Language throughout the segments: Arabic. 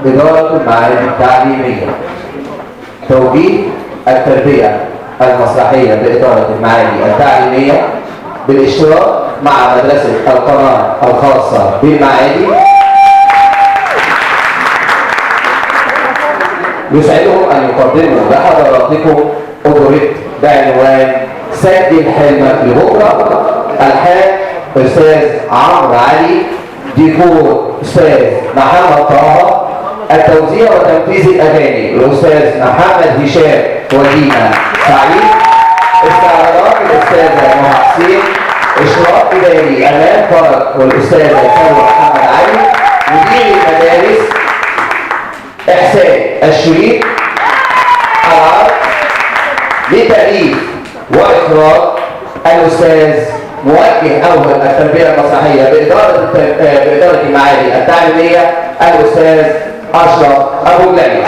إدارة المعاهد التعليمية. توجيه التربية المسرحية بإدارة المعاهد التعليمية بالاشتراك مع مدرسة القناة الخاصة بالمعادي يسعدهم أن يقدموا لحضراتكم أوبريت بعنوان سجل حلمك لبكرة. الحان أستاذ عمرو علي، ديكور أستاذ محمد طه، التوزيع وتنفيذ الأغاني الأستاذ محمد هشام ودينا سعيد، استعراضات الأستاذة نهى حسين، إشراف إداري أمان فرج والأستاذة سلوى محمد علي، مدير المدارس إحسان الشريف، العرض لتأليف وإخراج الأستاذ موجه أول التربية المسرحية بإدارة المعاهد التعليمية الأستاذ أشرف أبو جليل.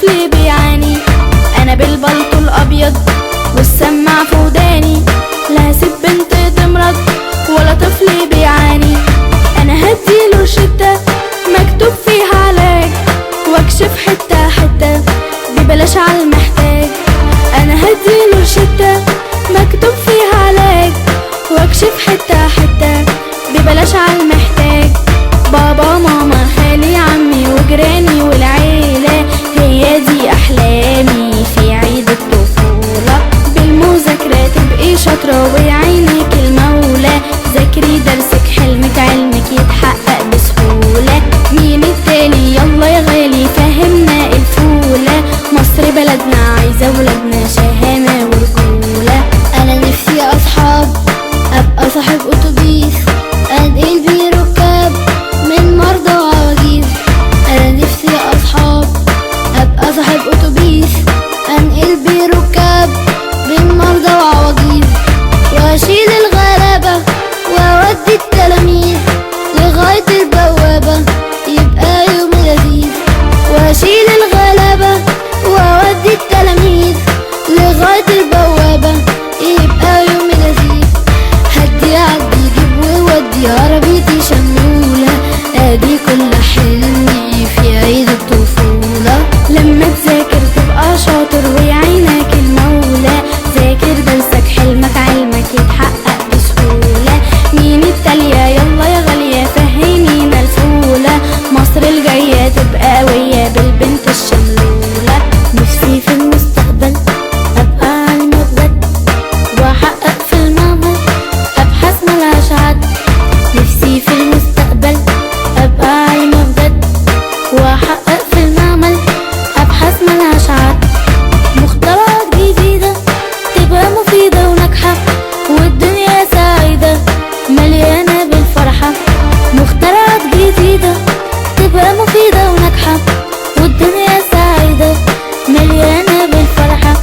طفل بيعاني. انا بالبلطو الابيض والسماعة في وداني، لا هسيب بنت تمرض ولا طفل بيعاني. انا هديله روشتة مكتوب فيها علاج، واكشف حتة حتة ببلاش عالمحتاج. انا هديله روشتة مكتوب فيها علاج، واكشف حتة حتة ببلاش عالمحتاج. بابا ماما خالي عمي وجيراني والعيلة، هي دي احلامي في عيد الطفولة. بالمذاكرة تبقي شاطرة ويعينك المولى، ذاكري درسك حلمك علمك يتحقق بسهولة. مين التاني يلا يا غالي فهمنا الفولة، مصر بلدنا عايزة ولادنا شهامة ورجولة. انا نفسي اصحاب ابقى صاحب اتوبيس انقل بيه ركاب من مرضى وعواجيز. انا نفسي اصحاب ابقى صاحب اتوبيس انقل بيه ركاب من مرضى وعواجيز، واشيل الغلابة واودي التلاميذ لغاية البوابة يبقى يوم لذيذ. واشيل الغلابة واودي التلاميذ لغاية البوابة يبقى يوم لذيذ. هدي عدي جيب وودي عربيتي شمولة، ادي كل حلمي في عيد الطفولة. لما تذاكر تبقى شاطر ويعينك المولى، ذاكر درسك حلمك علمك يتحقق بسهولة. مين التالية يلا يا غالية فهمينا الفولة، مصر الجاية تبقى قوية بالبنت الشملولة. نفسي في المستقبل ابقى عالمة بجد، واحقق في المعمل ابحاث ملهاش عد. نفسي في المستقبل ابقى عالمة بجد، واحقق في المعمل ابحاث ملهاش عد. مخترعات جديدة تبقى مفيدة وناجحة، والدنيا سعيدة مليانة بالفرحة. مخترعات جديدة تبقى مفيدة وناجحة، والدنيا سعيدة مليانة بالفرحة.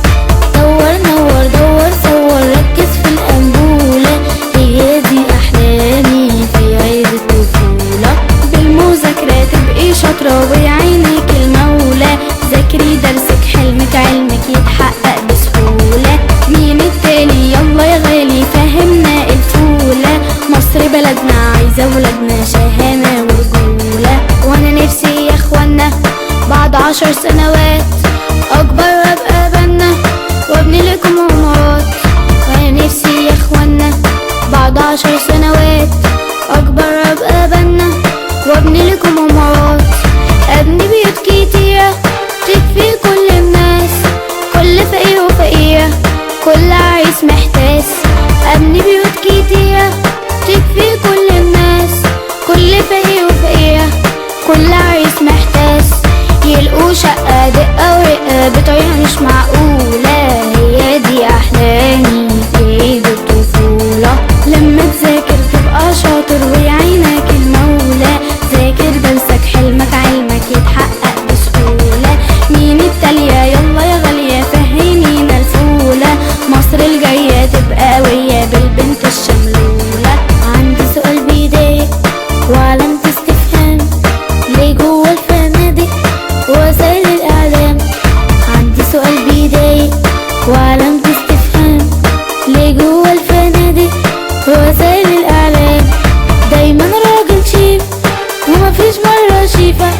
دور نور دور صور ركز في الأنبولة، هي دي أحلامي في عيد الطفولة. بالمذاكرة تبقي شاطرة ويعينك المولى، ذاكري درسك حلمك علمك يتحقق بسهولة. مين التاني يلا يا غالي فهمنا الفولة، مصر بلدنا عايزة ولادنا شهامة ورجولة. وانا نفسي يا اخوانا بعد 10 سنوات اكبر وابقى بنا وابني لكم عمارات. وانا نفسي يا اخوانا بعد 10 سنوات اكبر وابقى بنا وابني لكم عمارات. ابني بيوت كتيرة تكفي كل الناس، كل فقير وفقيرة كل عريس محتاس. ابني بيوت كتيرة تكفي كل الناس، كل فقير وفقيرة كل عريس محتاس. يلقوا شقة دقة ورقة بطريقة مش معقولة، هي دي أحلامي في عيد الطفولة. لما تذاكر تبقى شاطر ويعينك المولى، ذاكر درسك حلمك علمك يتحقق بسهولة. مين التالية يلا يا غالية فهمينا الفولة، مصر الجاية تبقى قوية بالبنت الشملولة. عندي سؤال بيضايق وعلامة استفهام، ليه جوه الفنادق ووسائل الإعلام؟ عندي سؤال بيضايق وعلامة استفهام، ليه جوه الفنادق ووسائل الإعلام؟ دايما راجل شيف ومفيش مرة شيفة،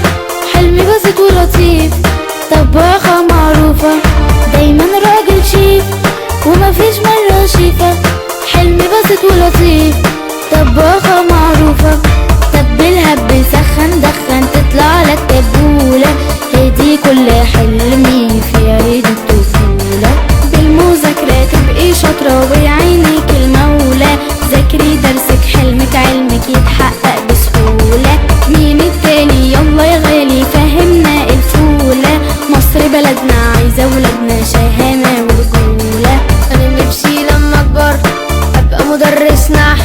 حلمي بسيط ولطيف طباخة معروفة. دايما راجل شيف ومفيش مرة شيفة، حلمي بسيط ولطيف طباخة معروفة. تبلها بسخن دخن تطلع لك تبولة، هدي كل حلمي في عيد الطفولة. بالمذاكرة تبقي شاطرة ويعينك المولى، ذاكري درسك حلمك علمك يتحقق بسهولة. مين التاني يلا يا غالي فهمنا الفولة، مصر بلدنا عايزة ولادنا شهامة ورجولة. انا نفسي لما اكبر ابقى مدرس نحو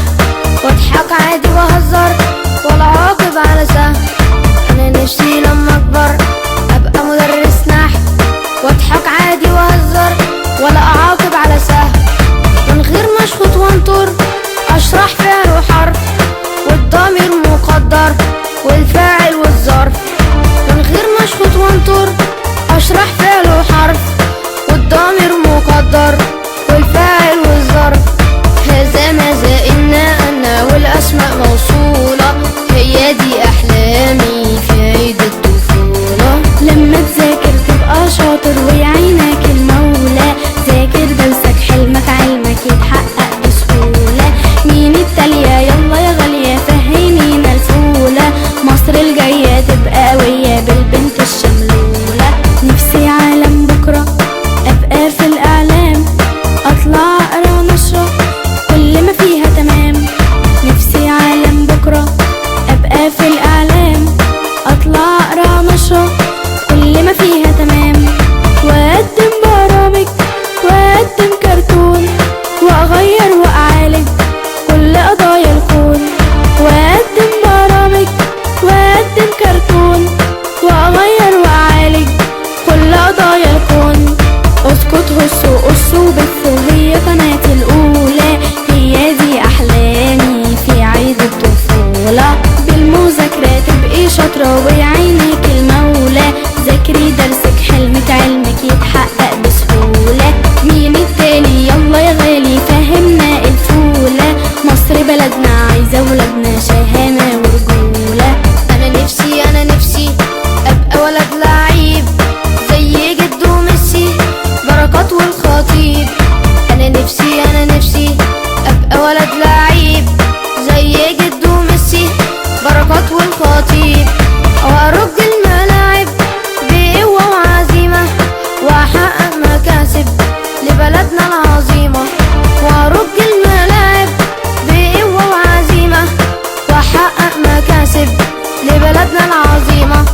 ولا في الإعلام، أطلع أقرأ نشرة كل ما فيها تمام، وأقدم برامج وأقدم كرتون، وأغير وأعالج كل قضايا الكون، وأقدم برامج وأقدم كرتون، وأغير وأعالج كل قضايا الكون. اسكت هس وقص وبث، هي قناتي الأولى، هي دي أحلامي في عيد الطفولة. بالمذاكرة تبقي شاطرة ويعينك المولى، ذاكري درسك حلمك علمك يتحقق بسهولة. مين التاني يلا يا غالي فهمنا الفولة، مصر بلدنا عايزة ولادنا شهامة ورجولة. أنا نفسي أبقى ولد لعيب زي جدو ميسي بركات والخطيب. أنا نفسي أبقى ولد لعيب زي جدو ميسي بركات والخطيب، وأرج الملاعب بقوة وعزيمة، وأحقق مكاسب لبلدنا العظيمة. وأرج الملاعب بقوة وعزيمة، وأحقق مكاسب لبلدنا العظيمة.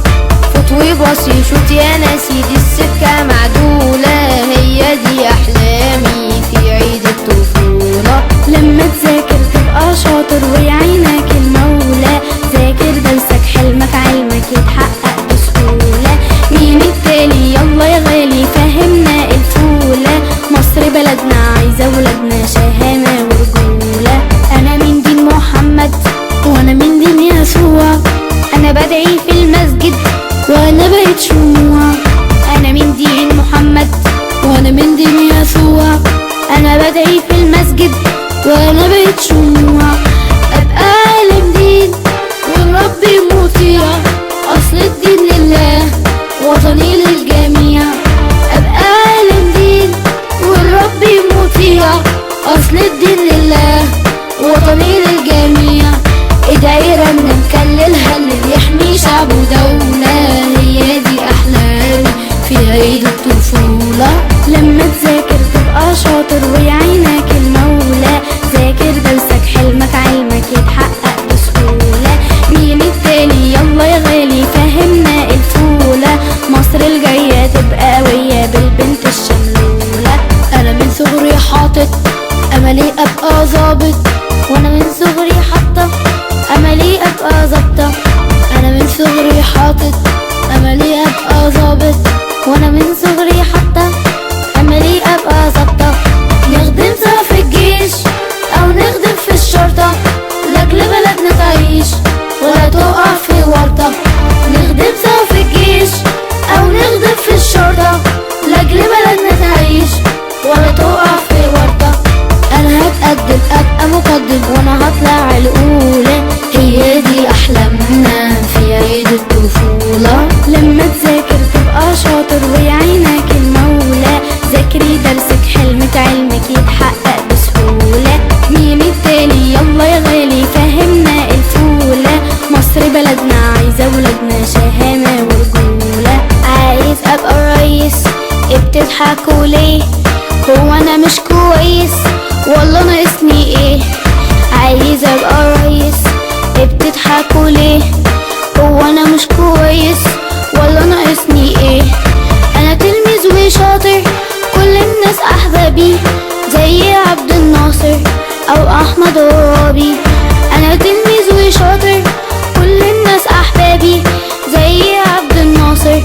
خطوي باصي شوت يا ناسي دي السكة معدولة، هي دي أحلامي في عيد الطفولة. لما تذاكر تبقى شاطر ويعينك المولى، ذاكر درسك حلمك علمك يتحقق بسهولة. مين التالي يلا يا غالي فهمنا الفولة، مصر بلدنا عايزة ولادنا شهامة ورجولة. أنا من دين محمد وأنا من دين يسوع، أنا بدعي في المسجد وأنا بقيت شموع. أنا من دين محمد وأنا من دين يسوع، أنا بدعي في المسجد وأنا بقيت شموع. أبقى عالم دين والرب مطيع، أصل الدين لله وطني للجميع. أبقى عالم دين والرب مطيع، أصل الدين لله وطني للجميع. ادعي رنم كلل هلل يحمي شعب ودولة، هي دي أحلامي في عيد الطفولة. لما تذاكر تبقى شاطر ويعينك المولى، ذاكر درسك حلمك علمك يتحقق بسهولة. مين التاني يلا يا غالي فهمنا الفولة، مصر الجاية تبقى قوية بالبنت الشملولة. أنا من صغري حاطط أملي أبقى ظابط، وأنا من صغري حاطة أملي أبقى ظابطة. أنا من صغري حاطط أملي أبقى ظابط، وأنا من صغري حاطة أملي أبقى ظابطة. نخدم سوا في الجيش أو نخدم في الشرطة، لأجل بلدنا تعيش ولا تقع في ورطة. نخدم سوا في الجيش أو نخدم في الشرطة، لأجل بلدنا تعيش ولا تقع في ورطة. أنا هتقدم أبقى مقدم وأنا هطلع الأولى، هي دي أحلامنا في عيد الطفولة. لما تذاكر تبقى شاطر ويعينك المولى، ذاكري درسك حلمك علمك يتحقق بسهولة. مين التاني يلا يا غالي فهمنا الفولة، مصر بلدنا عايزة ولادنا شهامة ورجولة. عايز أبقى رئيس بتضحكوا ليه؟ هو أنا مش كويس والله ناقصني ايه؟ عايز أبقى رئيس بتضحكوا ليه؟ هو أنا مش كويس والله ناقصني ايه؟ أنا تلميذ وشاطر كل الناس أحبابي، زي عبد الناصر أو أحمد عرابي. أنا تلميذ وشاطر كل الناس أحبابي، زي عبد الناصر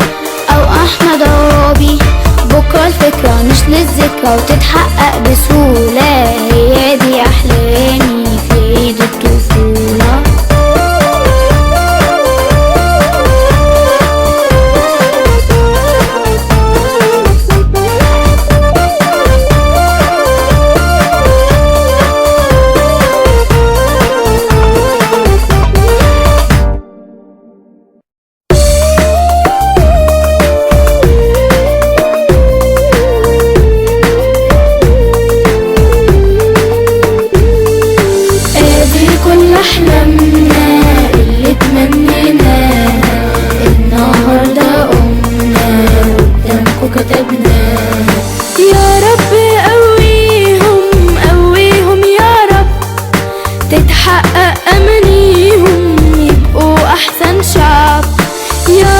أو أحمد عرابي. بكرة الفكرة مش للذكرى وتتحقق بسهولة، هي دي أحلامي في عيد الطفولة. أحسن شعب. يا